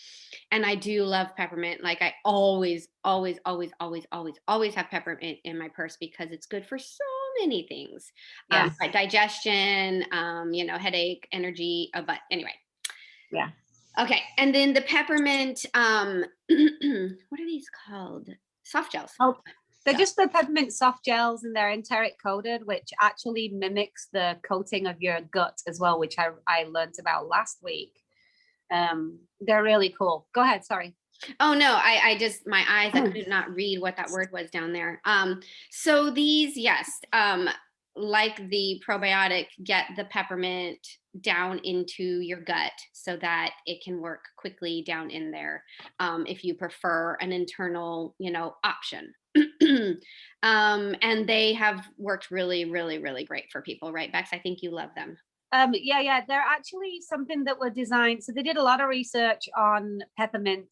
[SPEAKER 2] I do love peppermint. Like, I always have peppermint in my purse because it's good for so many things. Like digestion, headache, energy, but anyway.
[SPEAKER 1] Yeah.
[SPEAKER 2] Okay, and then the peppermint, what are these called? Soft gels.
[SPEAKER 1] Oh, they're just the peppermint soft gels, and they're enteric coated, which actually mimics the coating of your gut as well, which I learned about last week. They're really cool. Go ahead, sorry.
[SPEAKER 2] Oh no, I just, my eyes, I could not read what that word was down there. So these, yes, like the probiotic, get the peppermint down into your gut so that it can work quickly down in there, if you prefer an internal, option. And they have worked really, really, really great for people, right, Bex? I think you love them.
[SPEAKER 1] Yeah, they're actually something that were designed. So they did a lot of research on peppermint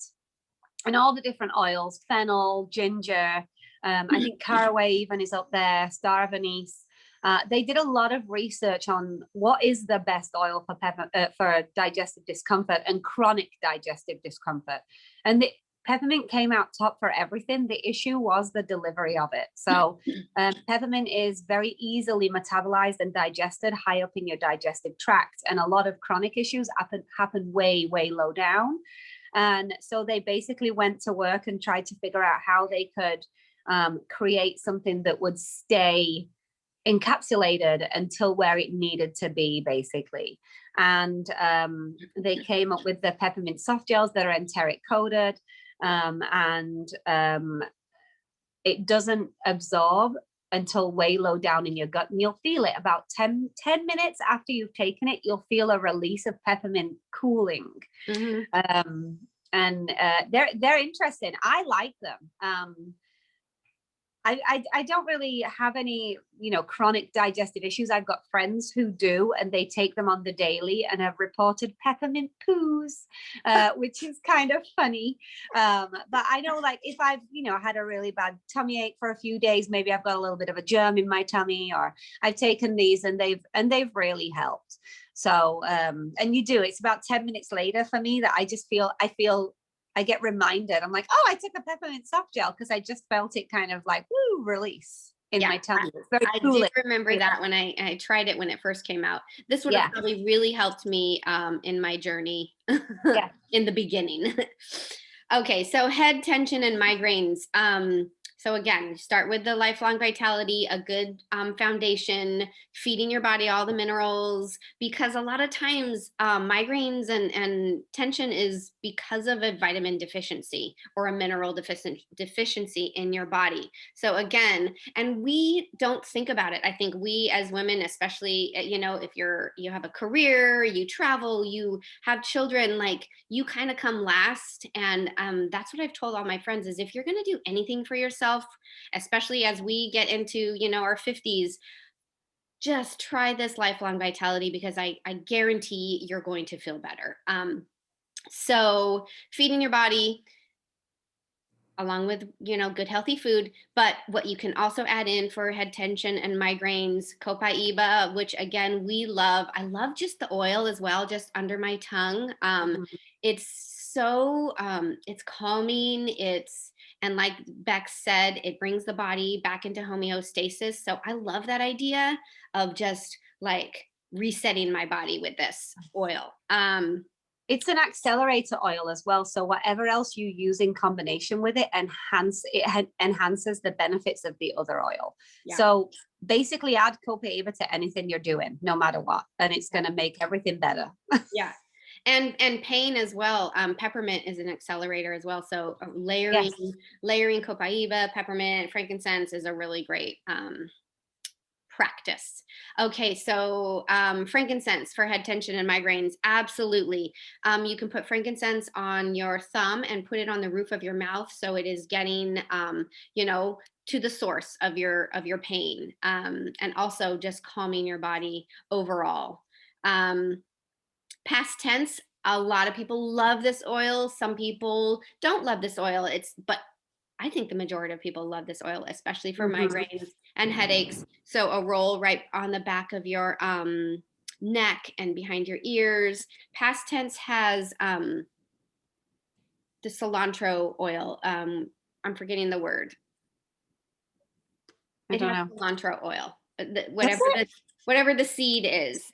[SPEAKER 1] and all the different oils, fennel, ginger. I think caraway even is up there, star of anise. They did a lot of research on what is the best oil for digestive discomfort and chronic digestive discomfort. And the peppermint came out top for everything. The issue was the delivery of it. So peppermint is very easily metabolized and digested high up in your digestive tract. And a lot of chronic issues happen way, way low down. And so they basically went to work and tried to figure out how they could create something that would stay encapsulated until where it needed to be, basically. And they came up with the peppermint soft gels that are enteric coated, and it doesn't absorb until way low down in your gut, and you'll feel it about 10 minutes after you've taken it. You'll feel a release of peppermint cooling. And they're interesting. I like them. I don't really have any, chronic digestive issues. I've got friends who do, and they take them on the daily and have reported peppermint poos, which is kind of funny. But I know, like, if I've, had a really bad tummy ache for a few days, maybe I've got a little bit of a germ in my tummy, or I've taken these and they've really helped. So, and it's about 10 minutes later for me that I get reminded. I'm like, oh, I took a peppermint soft gel because I just felt it kind of like, woo, release in my tummy. It's very cool.
[SPEAKER 2] I did remember that when I tried it when it first came out. This would have probably really helped me in my journey in the beginning. Okay, so head tension and migraines. So again, start with the Lifelong Vitality, a good foundation, feeding your body all the minerals, because a lot of times migraines and tension is because of a vitamin deficiency or a mineral deficiency in your body. So again, and we don't think about it. I think we as women, especially, you know, if you have a career, you travel, you have children, like you kind of come last. And that's what I've told all my friends is if you're going to do anything for yourself, especially as we get into, you know, our 50s, just try this Lifelong Vitality, because I guarantee you're going to feel better. So feeding your body along with, you know, good healthy food, but what you can also add in for head tension and migraines, Copaiba, which again we love. I love just the oil as well, just under my tongue. It's so it's calming. And like Beck said, it brings the body back into homeostasis. So I love that idea of just like resetting my body with this oil.
[SPEAKER 1] It's an accelerator oil as well. So whatever else you use in combination with it, enhances the benefits of the other oil. Yeah. So basically add Copaiba to anything you're doing, no matter what, and it's going to make everything better.
[SPEAKER 2] Yeah. And pain as well. Peppermint is an accelerator as well. So layering Copaiba, peppermint, frankincense is a really great practice. Okay, so frankincense for head tension and migraines, absolutely. You can put frankincense on your thumb and put it on the roof of your mouth, so it is getting, you know, to the source of your pain, and also just calming your body overall. Past tense, a lot of people love this oil. Some people don't love this oil. But I think the majority of people love this oil, especially for migraines and headaches. So a roll right on the back of your neck and behind your ears. Past tense has the cilantro oil. I'm forgetting the word. It has cilantro oil. Whatever the seed is.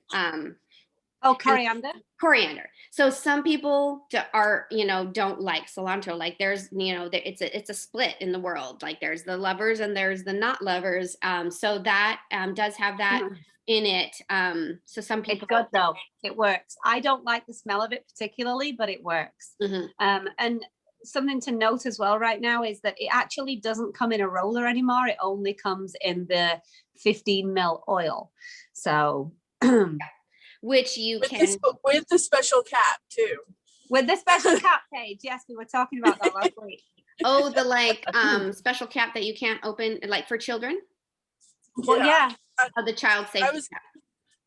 [SPEAKER 1] Coriander.
[SPEAKER 2] Coriander. So some people don't like cilantro. Like there's, it's a split in the world. Like there's the lovers and there's the not lovers. So that does have that in it. So some people.
[SPEAKER 1] It's good though. It works. I don't like the smell of it particularly, but it works. And something to note as well right now is that it actually doesn't come in a roller anymore. It only comes in the 15 ml oil. So.
[SPEAKER 2] Which you can
[SPEAKER 5] with the special cap too.
[SPEAKER 1] With the special cap, Paige. Yes, we were talking about that last week.
[SPEAKER 2] Oh, the special cap that you can't open, like for children.
[SPEAKER 1] Well, yeah.
[SPEAKER 2] The child safety cap.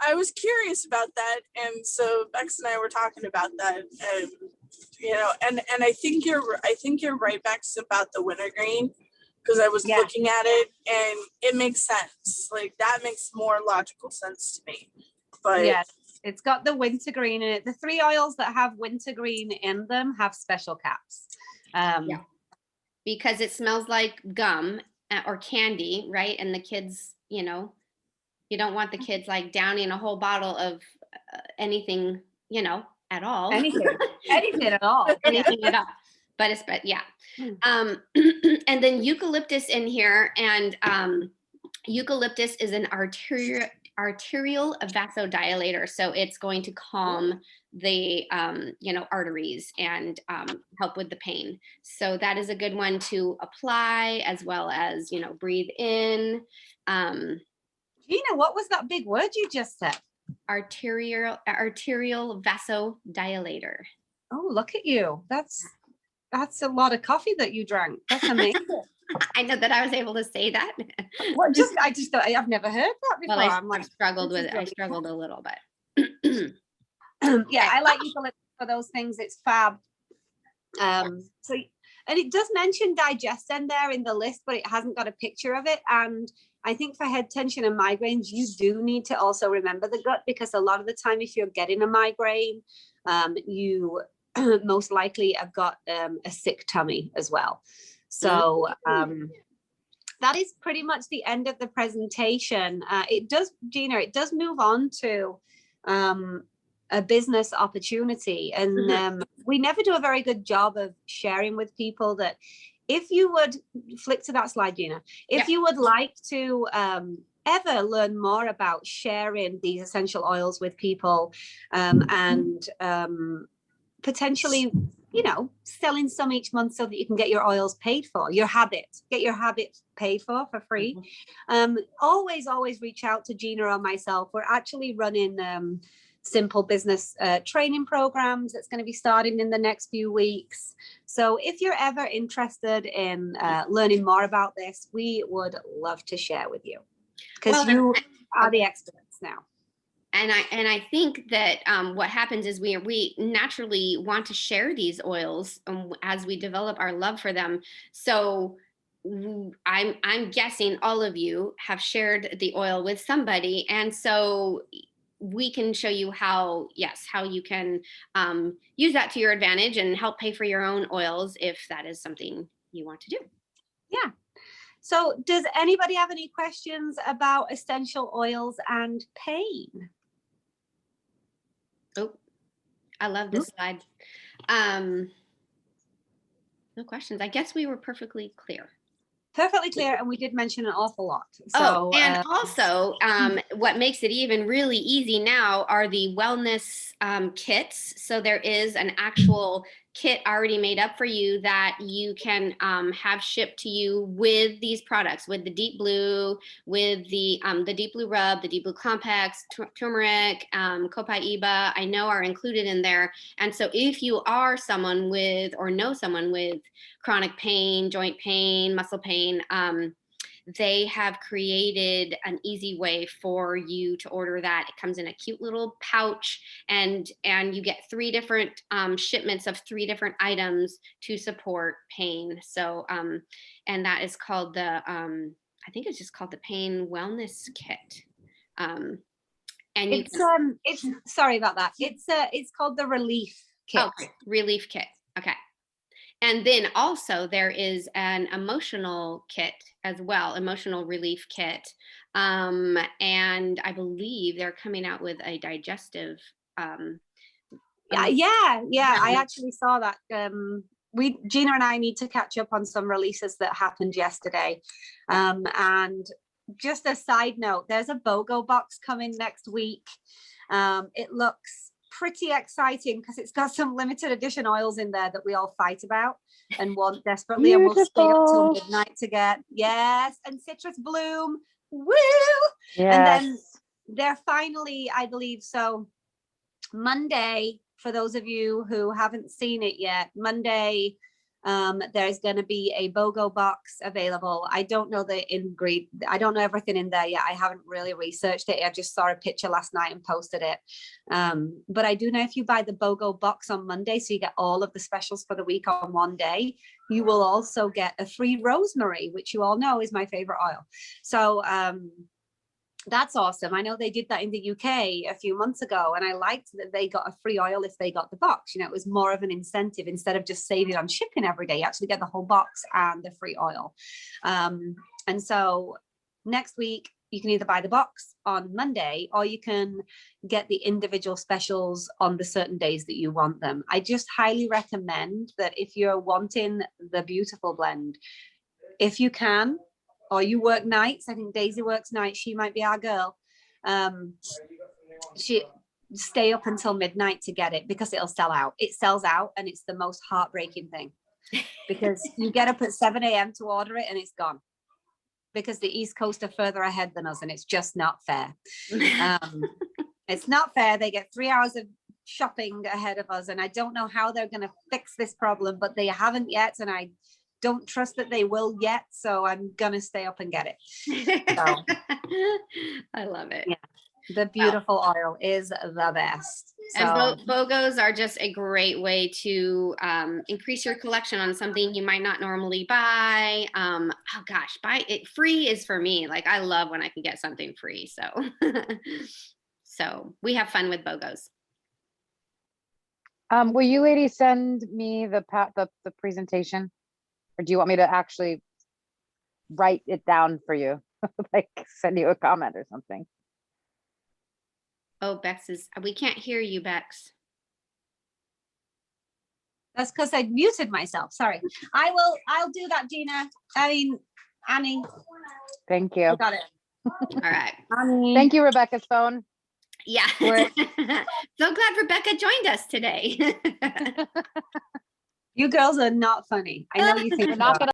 [SPEAKER 5] I was curious about that, and so Bex and I were talking about that, and and I think you're right, Bex, about the wintergreen, because I was looking at it and it makes sense. Like that makes more logical sense to me. But
[SPEAKER 1] yes. It's got the wintergreen in it. The 3 oils that have wintergreen in them have special caps.
[SPEAKER 2] Because it smells like gum or candy, right? And the kids, you don't want the kids like downing a whole bottle of anything, at all.
[SPEAKER 1] Anything at all.
[SPEAKER 2] Anything at all. But and then eucalyptus in here, and eucalyptus is an arterial vasodilator, so it's going to calm the arteries and help with the pain. So that is a good one to apply, as well as breathe in.
[SPEAKER 1] Gina, what was that big word you just said?
[SPEAKER 2] Arterial vasodilator.
[SPEAKER 1] Oh, look at you. That's a lot of coffee that you drank. That's amazing.
[SPEAKER 2] I know that I was able to say that.
[SPEAKER 1] Well, I just thought I've never heard that before.
[SPEAKER 2] Well, I struggled with it. I struggled a little bit.
[SPEAKER 1] Yeah, I like eucalyptus for those things. It's fab. So, and it does mention Digesten there in the list, but it hasn't got a picture of it. And I think for head tension and migraines, you do need to also remember the gut, because a lot of the time, if you're getting a migraine, you most likely have got a sick tummy as well. So that is pretty much the end of the presentation. It does, Gina, it does move on to a business opportunity. And we never do a very good job of sharing with people that if you would flick to that slide, Gina, if you would like to ever learn more about sharing these essential oils with people and potentially, you know, selling some each month so that you can get your oils paid for, get your habit paid for free. Always reach out to Gina or myself. We're actually running simple business training programs that's going to be starting in the next few weeks. So if you're ever interested in learning more about this, we would love to share with you, because you are the experts now.
[SPEAKER 2] And I think that what happens is we naturally want to share these oils as we develop our love for them. So I'm guessing all of you have shared the oil with somebody, and so we can show you how you can use that to your advantage and help pay for your own oils if that is something you want to do.
[SPEAKER 1] Yeah. So does anybody have any questions about essential oils and pain?
[SPEAKER 2] Oh, I love this slide. No questions. I guess we were perfectly clear.
[SPEAKER 1] Perfectly clear, and we did mention an awful lot. So,
[SPEAKER 2] and also what makes it even really easy now are the wellness kits. So there is an actual kit already made up for you that you can have shipped to you with these products, with the Deep Blue, with the Deep Blue Rub, the Deep Blue Complex, turmeric, Copaiba, I know are included in there. And so if you are someone with, or know someone with chronic pain, joint pain, muscle pain, they have created an easy way for you to order that. It comes in a cute little pouch, and you get 3 different shipments of 3 different items to support pain. So, and that is called the, I think it's just called the Pain Wellness Kit. And
[SPEAKER 1] it's sorry about that. It's called the Relief Kit.
[SPEAKER 2] Okay, Relief Kit. Okay. And then also there is an emotional kit as well, emotional relief kit. And I believe they're coming out with a digestive.
[SPEAKER 1] Yeah. I actually saw that. Gina and I need to catch up on some releases that happened yesterday. And just a side note, there's a BOGO box coming next week. It looks pretty exciting because it's got some limited edition oils in there that we all fight about and want desperately. Beautiful. And we'll stay up till midnight to get. Yes, and Citrus Bloom. Woo! Yes. And then they're finally, I believe, so Monday, for those of you who haven't seen it yet, Monday, there's going to be a BOGO box available. I don't know the ingredient. I don't know everything in there yet. I haven't really researched it. I just saw a picture last night and posted it. But I do know if you buy the BOGO box on Monday, so you get all of the specials for the week on one day, you will also get a free rosemary, which you all know is my favorite oil. So, that's awesome. I know they did that in the UK a few months ago, and I liked that they got a free oil if they got the box. You know, it was more of an incentive instead of just saving on shipping every day. You actually get the whole box and the free oil. And so next week, you can either buy the box on Monday, or you can get the individual specials on the certain days that you want them. I just highly recommend that if you're wanting the beautiful blend, if you can, or you work nights, I think Daisy works nights, she might be our girl. She stay up until midnight to get it, because it'll sell out. It sells out, and it's the most heartbreaking thing, because you get up at 7 a.m. to order it and it's gone, because the East Coast are further ahead than us, and it's just not fair. It's not fair. They get 3 hours of shopping ahead of us, and I don't know how they're going to fix this problem, but they haven't yet, and I don't trust that they will yet, so I'm gonna stay up and get it. So,
[SPEAKER 2] I love it.
[SPEAKER 1] Yeah, the beautiful oil is the best. So.
[SPEAKER 2] And BOGOs are just a great way to increase your collection on something you might not normally buy. Oh gosh, buy it. Free is for me. Like, I love when I can get something free. So, so we have fun with BOGOs.
[SPEAKER 3] Will you ladies send me the presentation? Or do you want me to actually write it down for you? Like send you a comment or something?
[SPEAKER 2] Oh, Bex is, we can't hear you, Bex.
[SPEAKER 1] That's because I muted myself. Sorry. I'll do that, Gina. I mean, Annie.
[SPEAKER 3] Thank
[SPEAKER 1] I
[SPEAKER 3] you.
[SPEAKER 1] got it.
[SPEAKER 2] All right.
[SPEAKER 1] Annie.
[SPEAKER 3] Thank you, Rebecca's phone.
[SPEAKER 2] Yeah.
[SPEAKER 3] We're-
[SPEAKER 2] So glad Rebecca joined us today.
[SPEAKER 1] You girls are not funny. I know you think
[SPEAKER 3] We're not
[SPEAKER 1] so.
[SPEAKER 3] gonna